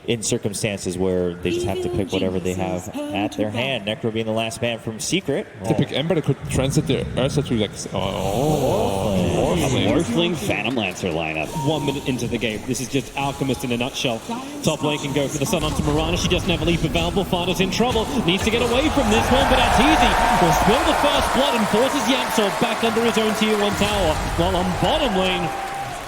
in circumstances where they just have to pick whatever they have at their hand. Necro being the last man from Secret. To pick Ember, they could transit the Ursa to like... Morphling Phantom Lancer lineup. 1 minute into the game. This is just Alchemist in a nutshell. Top lane can go for the Sun onto Mirana. She doesn't have a leap available. Fighter's in trouble. Needs to get away from this one, but Arteezy will spill the first blood and forces Yamsor back under his own tier 1 tower. While on bottom lane,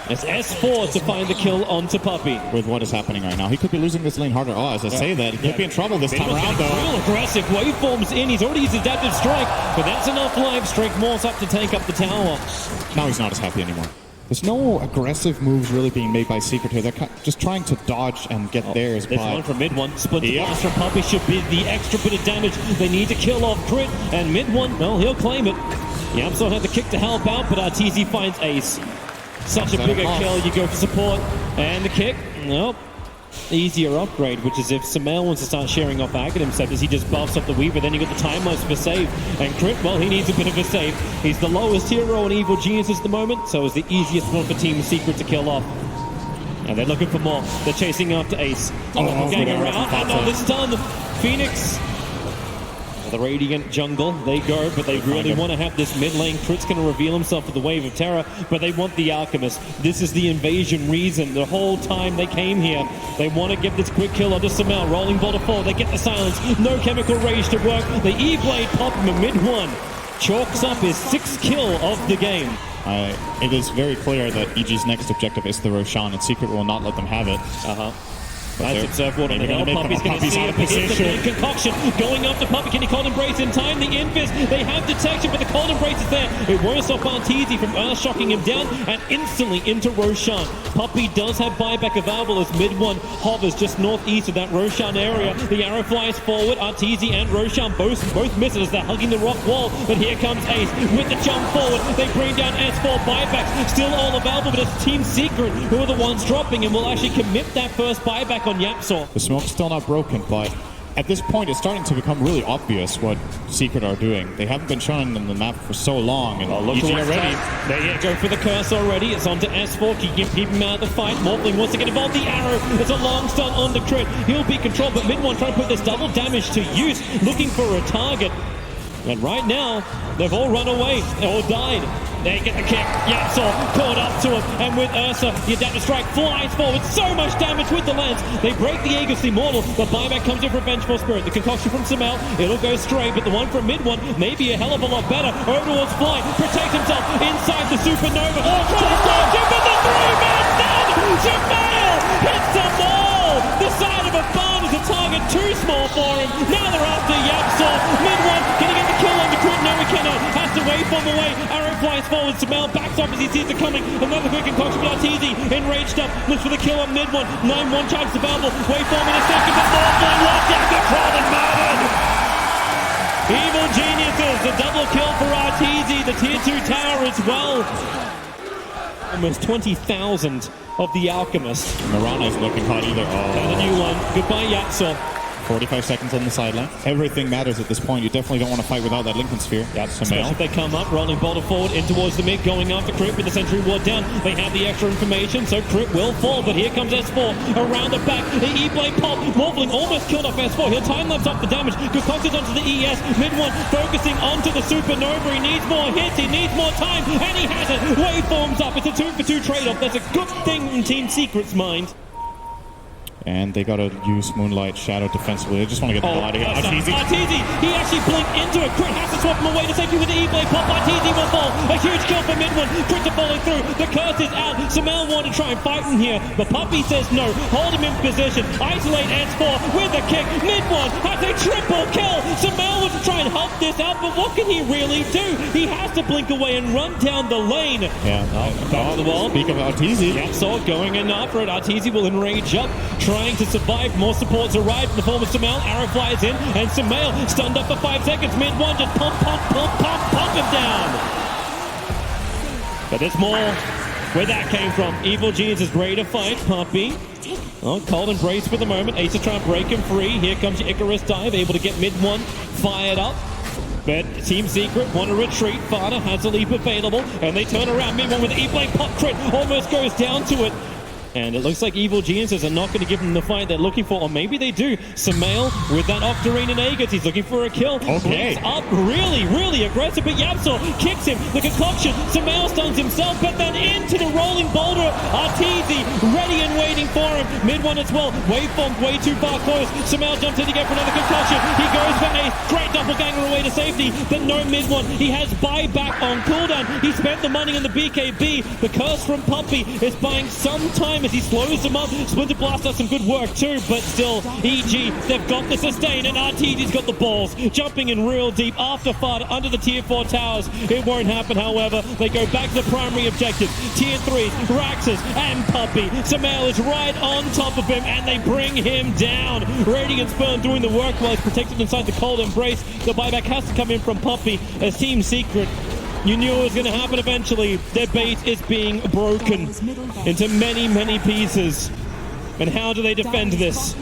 it's S4 to find the kill onto Puppey. With what is happening right now, he could be losing this lane harder. Oh, as I say that, he could be in trouble this time around, though. Real aggressive waveforms in. He's already used Adaptive Strike, but that's enough life. Strike Morse up to take up the tower. Now he's not as happy anymore. There's no aggressive moves really being made by Secret here. They're just trying to dodge and get theirs. This one from mid one. Splinter Blast from Puppey should be the extra bit of damage they need to kill off Crit. And mid one, well, he'll claim it. Yamsor had the kick to help out, but Arteezy finds Ace. Such a bigger kill. You go for support. And the kick, nope. Easier upgrade, which is if Sumail wants to start sharing off Aghanim Scepters, he just buffs up the Weaver, then you got the time most for save. And Crit, well, he needs a bit of a save. He's the lowest hero in Evil Geniuses at the moment, so it's the easiest one for Team Secret to kill off. And they're looking for more. They're chasing after Ace. Going around. And no, this done. Phoenix. The Radiant jungle, they go, but they really want to have this mid lane. Crit's going to reveal himself with the Wave of Terror, but they want the Alchemist. This is the invasion reason. The whole time they came here, they want to get this quick kill onto Sumail. Rolling ball to 4, they get the silence. No chemical rage to work. The E-Blade pop him in mid 1. Chalks up his 6th kill of the game. It is very clear that EG's next objective is the Roshan, and Secret will not let them have it. Nice observed on the hill. Puppey's going to see it. Hits the big concoction. Going up to Puppey. Can he Cold Embrace in time? The Infist. They have detection, but the Cold Embrace is there. It won't stop Arteezy from shocking him down and instantly into Roshan. Puppey does have buyback available as mid one hovers just northeast of that Roshan area. The arrow flies forward. Arteezy and Roshan both miss it as they're hugging the rock wall. But here comes Ace with the jump forward. They bring down S4 buybacks. Still all available, but it's Team Secret who are the ones dropping and will actually commit that first buyback on Yamsor. The smoke's still not broken, but at this point it's starting to become really obvious what Secret are doing. They haven't been shown on the map for so long, and look already. They go for the curse already. It's on to S4. Keep him out of the fight. Morphling wants to get involved. The arrow. It's a long stun on the Crit. He'll be controlled, but mid one trying to put this double damage to use, looking for a target. And right now, they've all run away or died. They get the kick. Yamsor caught up to him. And with Ursa, the Adaptive Strike flies forward. So much damage with the lance. They break the Aegis Immortal. The buyback comes in for Vengeful Spirit. The concoction from Sumail. It'll go straight, but the one from mid one may be a hell of a lot better. Overlord's flying. Protects himself inside the Supernova. Tries to dodge him, but the 3-man stand. Sumail hits them all. The side of a barn is a target too small for him. Now they're after Yamsor. Mid one. Can he get the kill on the Crit? No, he cannot. Has to wait from away. Arrow flies forward. Sumail backs off as he sees it coming. Another quick concoction with Arteezy. Enraged up. Looks for the kill on mid one. 9-1 charge available. Waveform in a second. But Morphling locked down. Controlled and murdered. Evil Geniuses. The double kill for Arteezy. The tier 2 tower as well. Almost 20,000 of the Alchemist. Mirana is looking hot either. And a new one. Goodbye, Yamsor. 45 seconds on the sideline. Everything matters at this point. You definitely don't want to fight without that Lincoln Sphere. Especially if they come up, rolling boulder forward in towards the mid, going after Crit with the Sentry Ward down. They have the extra information, so Crit will fall, but here comes S4 around the back. The E-Blade pop. Morphling almost killed off S4. He'll time-lapse up the damage. Concocted onto the ES. Mid one focusing onto the Supernova. He needs more hits. He needs more time, and he has it. Waveforms up. It's a 2-for-2 trade-off. That's a good thing in Team Secret's mind. And they gotta use Moonlight Shadow defensively. They just want to get the hell out of here. Arteezy, he actually blinked into it. Crit has to swap him away to safety with the E-Blade pop. Arteezy will fall. A huge kill for mid one. Crit are falling through. The curse is out. Sumail wanted to try and fight him here, but Puppey says no. Hold him in position. Isolate S4 with a kick. Mid one has a triple kill. Sumail wants to try and help this out, but what can he really do? He has to blink away and run down the lane. Back to the wall. Speak of Arteezy. Yamsor going in after it. Arteezy will enrage up, trying to survive. More supports arrive in the form of Sumail. Arrow flies in, and Sumail stunned up for 5 seconds. Mid one just pump him down. But there's more where that came from. Evil Genius is ready to fight. Puppey. Cold Embrace for the moment. Ace to try and break him free. Here comes your Icarus dive, able to get mid one fired up. But Team Secret want to retreat. Fada has a leap available, and they turn around. Mid one with the E-Blade pop. Crit almost goes down to it. And it looks like Evil Geniuses are not going to give them the fight they're looking for, or maybe they do. Sumail with that Octarine and Aegis, he's looking for a kill. Okay. Breaks up really aggressive, but Yapsor kicks him. The concoction, Sumail stuns himself, but then into the rolling boulder. Arteezy ready and waiting for him. Mid one as well. Waveform way too far close. Sumail jumps in again for another concoction. He goes for Ace. Great doppelganger away to safety, but no mid one. He has buyback on cooldown. He spent the money on the BKB. The curse from Puppy is buying some time as he slows them up. Splinter Blast does some good work too, but still, EG, they've got the sustain, and Arteezy's got the balls. Jumping in real deep after FUD under the tier 4 towers. It won't happen, however. They go back to the primary objective. Tier 3, Raxus and Puppy. Sumail is right on top of him, and they bring him down. Radiant Spurn doing the work while he's protected inside the cold embrace. The buyback has to come in from Puppy as Team Secret. You knew it was going to happen eventually. Their base is being broken into many pieces. And how do they defend this?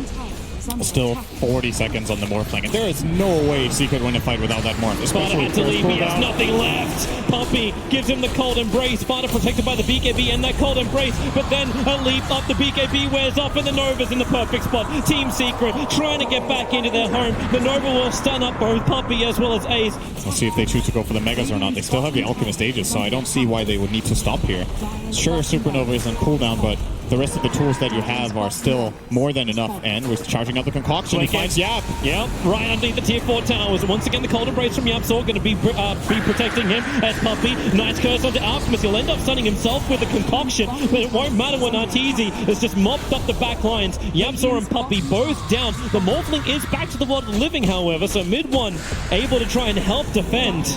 Still 40 seconds on the Morphling, and there is no way Secret win a fight without that Morph. Sparta had to leave, he has nothing left. Puppy gives him the cold embrace. Sparta protected by the BKB and that cold embrace, but then a leap up, the BKB wears off, and the Nova's in the perfect spot. Team Secret trying to get back into their home. The Nova will stun up both Puppy as well as Ace. Let's see if they choose to go for the Megas or not. They still have the Alchemist Aegis, so I don't see why they would need to stop here. Sure, Supernova is on cooldown, but the rest of the tools that you have are still more than enough. And we're charging up the concoction. He finds Yap. Yep, right underneath the tier 4 towers. Once again, the cold embrace from Yapsor going to be protecting him as Puppy. Nice curse onto Alchemist. He'll end up stunning himself with a concoction, but it won't matter when Arteezy has just mopped up the back lines. Yapsor and Puppy both down. The Morphling is back to the world of living, however, so mid one able to try and help defend.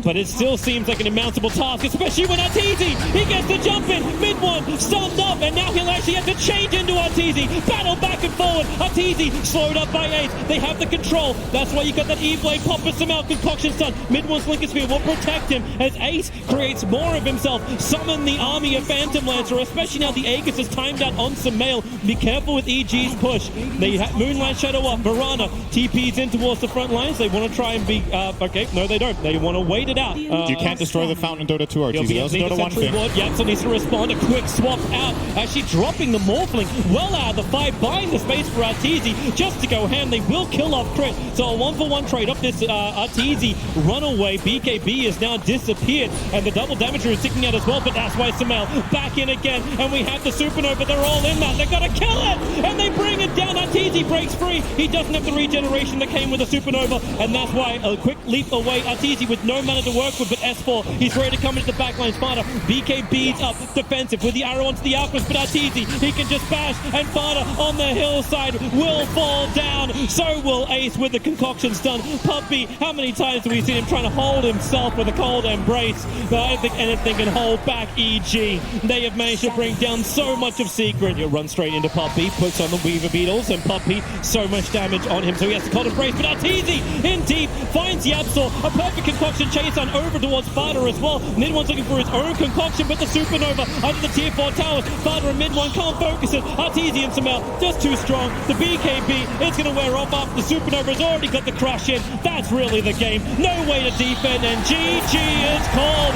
But it still seems like an insurmountable task, especially when Arteezy, he gets the jump in, mid one, stunned up, and now he'll actually have to change into Arteezy. Battle back and forward. Arteezy slowed up by Ace. They have the control. That's why you got that E-Blade pop with some out concoction stun. Mid one's Lincoln Sphere will protect him as Ace creates more of himself. Summon the army of Phantom Lancer, especially now the Aegis is timed out on Sumail. Be careful with EG's push. They have Moonlight Shadow up. Varana TP's in towards the front lines. They want to try and be okay. No, they don't. They want to wait it out. You can't destroy the fountain in Dota 2, Arteezy. That was a Dota 1 thing. Yapsor needs to respond. A quick swap out. Actually dropping the Morphling well out of the fight, buying the space for Arteezy just to go ham. They will kill off crit. So a 1-for-1 trade up this Arteezy runaway. BKB has now disappeared, and the double damager is sticking out as well, but that's why Sumail back in again, and we have the Supernova. They're all in that. They've got to kill it, and they bring it down. Arteezy breaks free. He doesn't have the regeneration that came with the Supernova, and that's why a quick leap away. Arteezy with no mana to work with, but S4, he's ready to come into the backline. Sparta, BKB's up, defensive with the arrow onto the Alchemist, but Arteezy, he can just bash, and Sparta on the hillside will fall down. So will Ace with the concoction stun. Puppy, how many times have we seen him trying to hold himself with a cold embrace? But I don't think anything can hold back EG. They have managed to bring down so much of Secret. He'll run straight into Puppy, puts on the Weaver Beetles, and Puppy, so much damage on him, so he has to cold embrace, but Arteezy in deep, finds Yapsor, a perfect concoction chase on over towards Sparta as well. Mid one's looking for his own concoction, but the Supernova under the tier 4 towers. Sparta and mid one can't focus it. Arteezy and Sumail just too strong. The BKB, it's going to wear off after the Supernova has already got the crush in. That's really the game. No way to defend, and GG is called.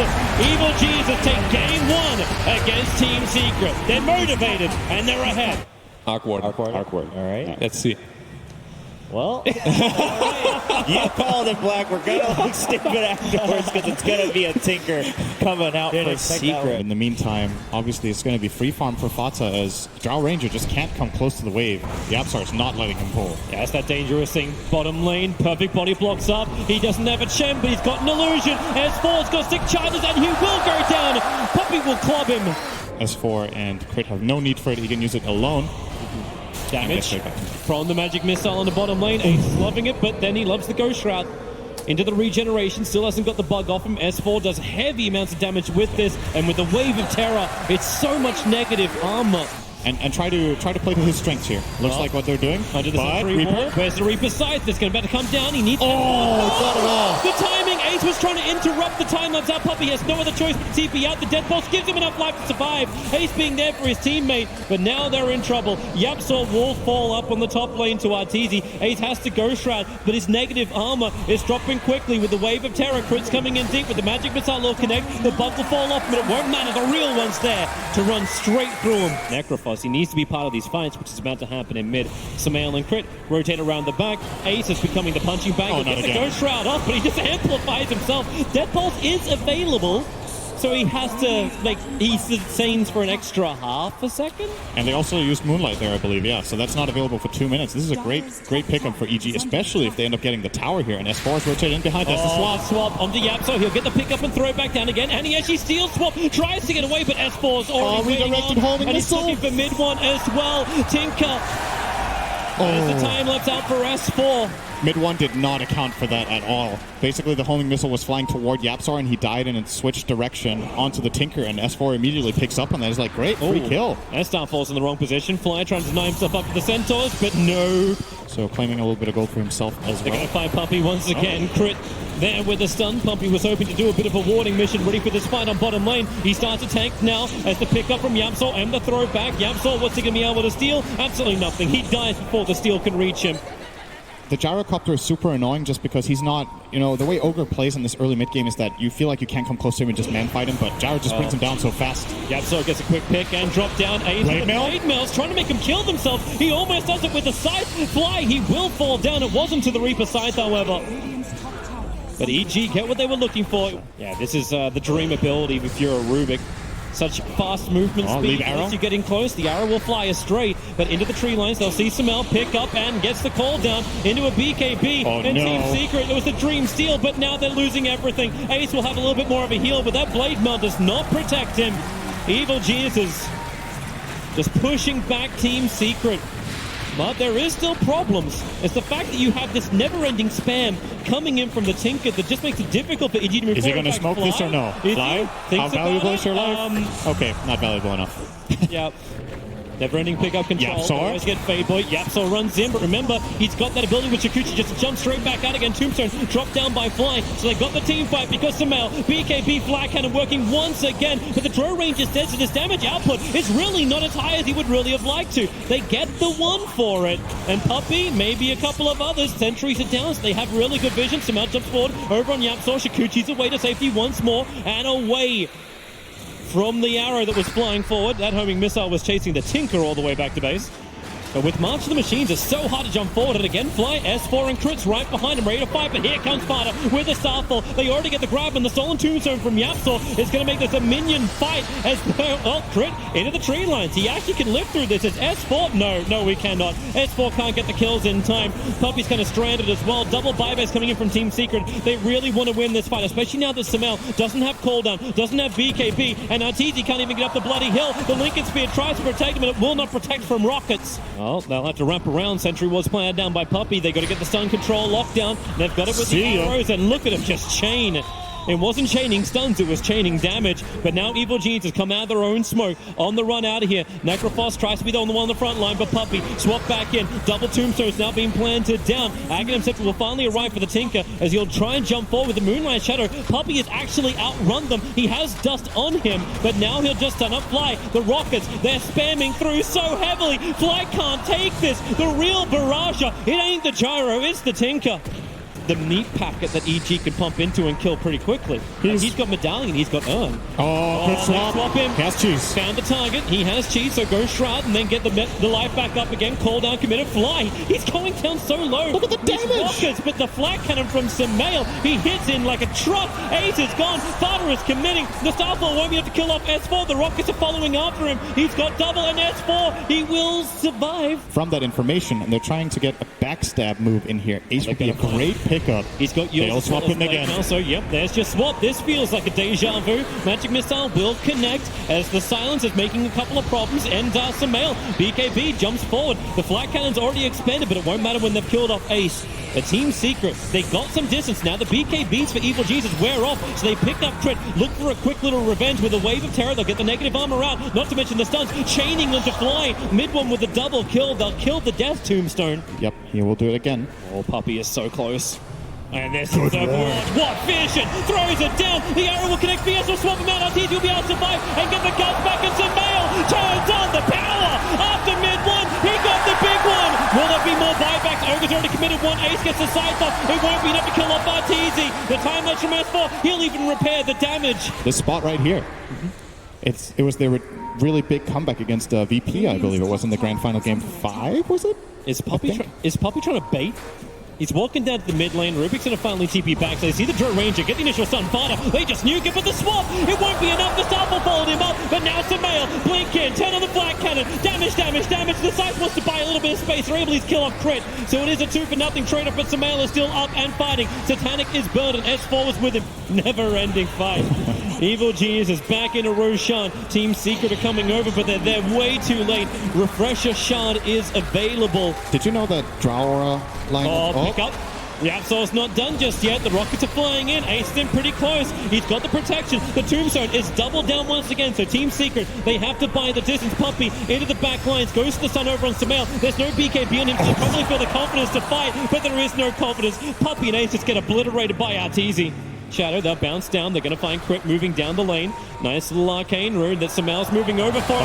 Evil Jesus take game 1 against Team Secret. They're motivated and they're ahead. Awkward. All right. Let's see. Well, you called it, Black. We're going to look stupid afterwards because it's going to be a tinker coming out for Secret. In the meantime, obviously it's going to be free farm for Fata as Drow Ranger just can't come close to the wave. The Yapsar's not letting him pull. Yeah, that's that dangerous thing. Bottom lane, perfect body blocks up. He doesn't have a Chen, but he's got an illusion. S4's got 6 charges and he will go down. Puppy will club him. S4 and Crit have no need for it. He can use it alone. Damage from the magic missile on the bottom lane. Ace is loving it, but then he loves the ghost route into the regeneration. Still hasn't got the bug off him. S4 does heavy amounts of damage with this, and with the wave of terror, it's so much negative armor and try to play to his strengths here. Looks like what they're doing. Under the But Sentry Reaper. wall. Where's the Reaper scythe? That's going to come down. He needs. Oh, not at all. The timing. Ace was trying to interrupt the time lapse out. Puppey has no other choice but to TP out. The Death Pulse gives him enough life to survive. Ace being there for his teammate, but now they're in trouble. YapzOr will fall up on the top lane to Arteezy. Ace has to Ghost Shroud, but his negative armor is dropping quickly with the wave of terror. Crits coming in deep with the magic missile will connect. The bug will fall off, but it won't matter. The real one's there to run straight through him. Necrophos, he needs to be part of these fights, which is about to happen in mid. Samael and Crit rotate around the back. Ace is becoming the punching bag. He'll get the Ghost Shroud off, but he just amplifies himself. Death Pulse is available, so he has to, he sustains for an extra half a second. And they also used Moonlight there, I believe. Yeah, so that's not available for 2 minutes. This is a great pickup for EG, especially if they end up getting the tower here. And S4 is rotating in behind. That's the swap. Onto YapzOr. He'll get the pickup and throw it back down again. And he actually steals swap. Tries to get away, but S4's already redirected homing and he's missile. looking for mid one as well. Tinker. There's the time lapse out for S4. Mid one did not account for that at all. Basically, the homing missile was flying toward YapzOr, and he died and it switched direction onto the Tinker, and S4 immediately picks up on that. He's like, great, free kill. S-Star falls in the wrong position. Fly trying to deny himself up to the Centaurs, but no. So claiming a little bit of gold for himself as They're well. going to find Puppey once again. Crit there with the stun. Puppey was hoping to do a bit of a warding mission, ready for this fight on bottom lane. He starts to tank now as the pickup from YapzOr and the throw back. YapzOr, what's he going to be able to steal? Absolutely nothing. He dies before the steal can reach him. The gyrocopter is super annoying just because he's not, the way Ogre plays in this early mid game is that you feel like you can't come close to him and just man fight him, but Gyro just brings him down so fast. YapzOr gets a quick pick and drop down. Ace Blade with the mail? Blade Mail's trying to make him kill himself. He almost does it with the scythe. Fly, he will fall down. It wasn't to the Reaper scythe, however. But EG get what they were looking for. Yeah, this is the dream ability if you're a Rubik. Such fast movement speed. leave arrow. Once you're getting close, the arrow will fly astray. But into the tree lines, they'll see Samael pick up and gets the call down into a BKB. Oh, and no. Team Secret, it was a dream steal, but now they're losing everything. Ace will have a little bit more of a heal, but that blade mail does not protect him. Evil Geniuses just pushing back Team Secret. But there is still problems. It's the fact that you have this never-ending spam coming in from the Tinker that just makes it difficult for EG to move Is he forward. going to smoke this or no? Fly? How valuable is your life? Okay, not valuable enough. Yeah. Never-ending pickup control. YapzOr. They always get Fade Boy. YapzOr runs in, but remember, he's got that ability with Shukuchi just to jump straight back out again. Tombstone dropped down by Fly, so they got the team fight because Samael, BKB Flag Cannon working once again, but the draw range is dead, so this damage output is really not as high as he would really have liked to. They get the one for it, and Puppey, maybe a couple of others. Sentries are down, so they have really good vision. Samael jumps forward over on YapzOr. Shukuchi's away to safety once more, and away from the arrow that was flying forward. That homing missile was chasing the Tinker all the way back to base. But with March of the Machines, it's so hard to jump forward. And again, Fly, S4 and Crits right behind him, ready to fight. But here comes Sparta with the Starfall. They already get the grab, and the Stolen Tombstone from YapzOr is going to make this a minion fight. As Crit into the tree lines. He actually can live through this. It's S4. No, we cannot. S4 can't get the kills in time. Puppey's kind of stranded as well. Double buybacks coming in from Team Secret. They really want to win this fight, especially now that Samael doesn't have cooldown, doesn't have BKB, and Arteezy can't even get up the bloody hill. The Lincoln Spear tries to protect him, and it will not protect from rockets. Well, they'll have to wrap around. Sentry was planted down by Puppey. They got to get the stun control locked down. They've got it with the arrows, and look at him just chain. It wasn't chaining stuns, it was chaining damage. But now Evil Genius has come out of their own smoke on the run out of here. Necrophos tries to be the only one on the front line, but Puppey swap back in. Double Tombstones now being planted down. Aghanim Scepter will finally arrive for the Tinker as he'll try and jump forward with the Moonlight Shadow. Puppey has actually outrun them. He has dust on him, but now he'll just stun up Fly. The Rockets, they're spamming through so heavily. Fly can't take this. The real Barrage. It ain't the Gyro, it's the Tinker. The meat packet that EG can pump into and kill pretty quickly. He's got Medallion, he's got Urn. Good swap. Swap him. He has cheese. Found the target, he has cheese, so go Shroud and then get the life back up again. Call down, committed, Fly. He's going down so low. Look at the damage. Rockets, but the flag cannon from Samael, he hits in like a truck. Ace is gone. Farter is committing. The Starfall won't be able to kill off S4. The Rockets are following after him. He's got double and S4. He will survive. From that information, and they're trying to get a backstab move in here. Ace would be a great pick pickup. He's got yours. They'll swap him again. Now, so, yep, there's just swap. This feels like a deja vu. Magic Missile will connect as the silence is making a couple of problems. And Samael, BKB jumps forward. The flat cannon's already expanded, but it won't matter when they've killed off Ace. The Team Secret, they got some distance now. The BKBs for Evil Jesus wear off, so they pick up Crit. Look for a quick little revenge with a wave of terror. They'll get the negative armor out, not to mention the stuns, chaining them to fly. Mid one with a double kill. They'll kill the Death Tombstone. Yep, he will do it again. Oh, Puppey is so close. And this is the word. What vision! Throws it down. The arrow will connect. VS will swap him out. Arteezy will be able to survive and get the guns back. And Samael turns on the power. After mid one, he got the big one. Will there be more buybacks? Ogre's already committed one. Ace gets the side thought. It won't be enough to kill off Arteezy. The time lapse from S4. He'll even repair the damage. This spot right here. It was their really big comeback against VP, I believe it was in the grand final game 5, was it? Is Puppey trying to bait? He's walking down to the mid lane. Rubik's going to finally TP back. So they see the Drow Ranger get the initial stun. Vada, they just nuke it, but the swap, it won't be enough. The Star will fold him up, but now Samael, blink in, turn on the flat cannon. Damage. The Scythe wants to buy a little bit of space. They're able to kill off Crit. So it is a 2-for-0 trade-off, but Samael is still up and fighting. Satanic is burned, and S4 was with him. Never-ending fight. Evil Genius is back into Roshan. Team Secret are coming over, but they're way too late. Refresher Shard is available. Did you know that Drow line? Pick up. The Absol's not done just yet. The rockets are flying in. Ace is in pretty close. He's got the protection. The Tombstone is doubled down once again. So Team Secret, they have to buy the distance. Puppey into the back lines. Goes to the sun over on Samael. There's no BKB on him. So they probably feel the confidence to fight, but there is no confidence. Puppey and Ace just get obliterated by Arteezy. Shadow, they'll bounce down. They're going to find Crit moving down the lane. Nice little arcane rune that Samael's moving over for.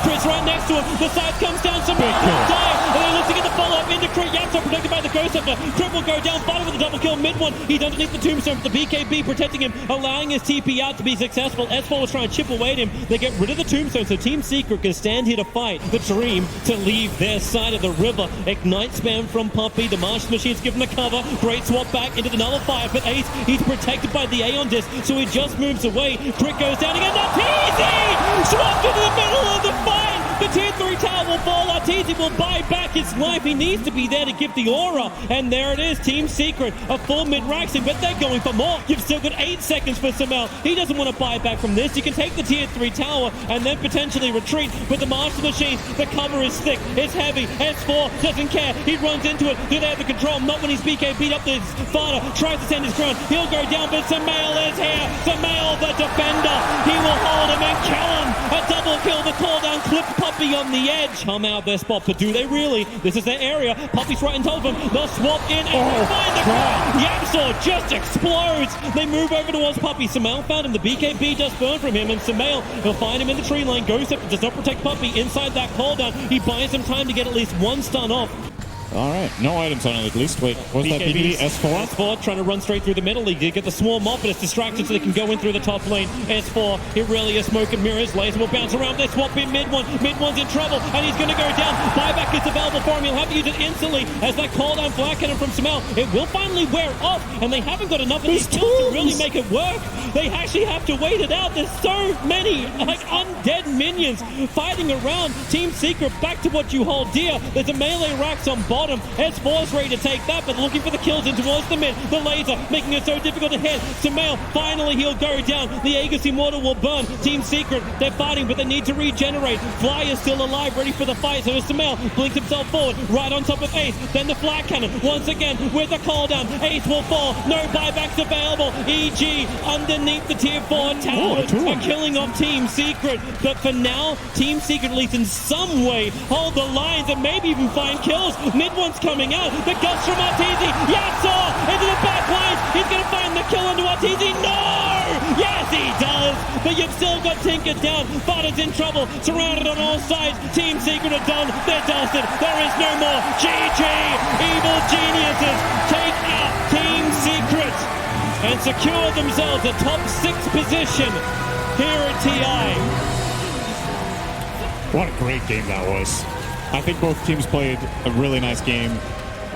Crit's right next to him. The side comes down. Samael will die. And they look to get the follow-up into Crit. Yatso protected by the Ghost Hunter. Crit will go down. Fighter with a double kill. Mid one. He's underneath the Tombstone. The BKB protecting him, allowing his TP out to be successful. S4 was trying to chip away at him. They get rid of the Tombstone, so Team Secret can stand here to fight. The Dream to leave their side of the river. Ignite spam from Puppey. The Martian Machine's given the cover. Great swap back into the Nullifier. But Ace, he's protected by the Aeon Disc, so he just moves away. Crit goes down again. Arteezy! Swapped into the middle of the fight! The tier 3 tower will fall. Arteezy will buy back his life. He needs to be there to give the aura. And there it is. Team Secret, a full mid-Raxing, but they're going for more. You've still got 8 seconds for Samael. He doesn't want to buy back from this. You can take the tier 3 tower and then potentially retreat. But the Master Machines, the cover is thick. It's heavy. S4 doesn't care. He runs into it. Do they have the control? Not when he's BK beat up this Vada. Tries to stand his ground. He'll go down, but Samael is here. Samael, the defender. He will hold him and kill him. A double kill. The call down clips Puppey on the edge. Come out their spot, but do they really? This is their area. Puppey's right on top of him. They'll swap in and find the ground. Yamsaw just explodes. They move over towards Puppey. Samael found him. The BKB does burn from him, and Samael, he'll find him in the tree line. Goes up, does not protect Puppey inside that call down. He buys some time to get at least one stun off. All right, no items on it at least. Wait, was that BKB S4? S4 trying to run straight through the middle. He did get the swarm off, but it's distracted so they can go in through the top lane. S4, it really is smoke and mirrors. Laser will bounce around. They swap in mid one. Mid one's in trouble, and he's going to go down. Buyback is available for him. He'll have to use it instantly as that call down flat cannon from Samael. It will finally wear off, and they haven't got enough of these kills to really make it work. They actually have to wait it out. There's so many like undead minions fighting around. Team Secret, back to what you hold dear. There's a melee racks on bottom. S4 is ready to take that, but looking for the kills in towards the mid. The laser making it so difficult to hit. Samael, finally he'll go down. The Aegis Immortal will burn. Team Secret, they're fighting, but they need to regenerate. Fly is still alive, ready for the fight. So Samael blinks himself forward, right on top of Ace. Then the flat cannon, once again, with the call down. Ace will fall. No buybacks available. EG underneath the tier 4 tower. A killing of Team Secret. But for now, Team Secret, at least in some way, hold the lines and maybe even find kills. Mid one's coming out. The guts from Arteezy. Yatso into the back lines. He's going to find the kill onto Arteezy. No! Yes, he does. But you've still got Tinker down. Vada's in trouble. Surrounded on all sides. Team Secret are done. They're dusted. There is no more. GG. Evil Geniuses take out Team Secret and secure themselves a top 6 position here at TI. What a great game that was. I think both teams played a really nice game.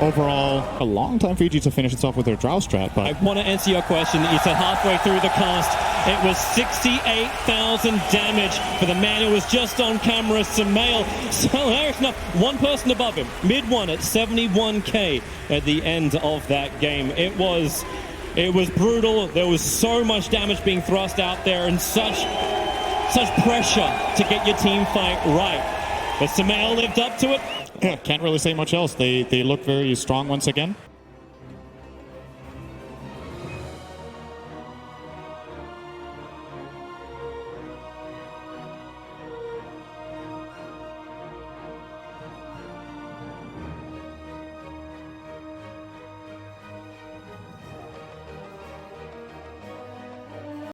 overall, a long time for EG to finish it off with their Drow strat, but I want to answer your question. You said halfway through the cast, it was 68,000 damage for the man who was just on camera, Sumail. So there's enough. One person above him, mid-1 at 71k at the end of that game. It was brutal. There was so much damage being thrust out there and such pressure to get your team fight right. But Sumail lived up to it. yeah, can't really say much else. They look very strong once again.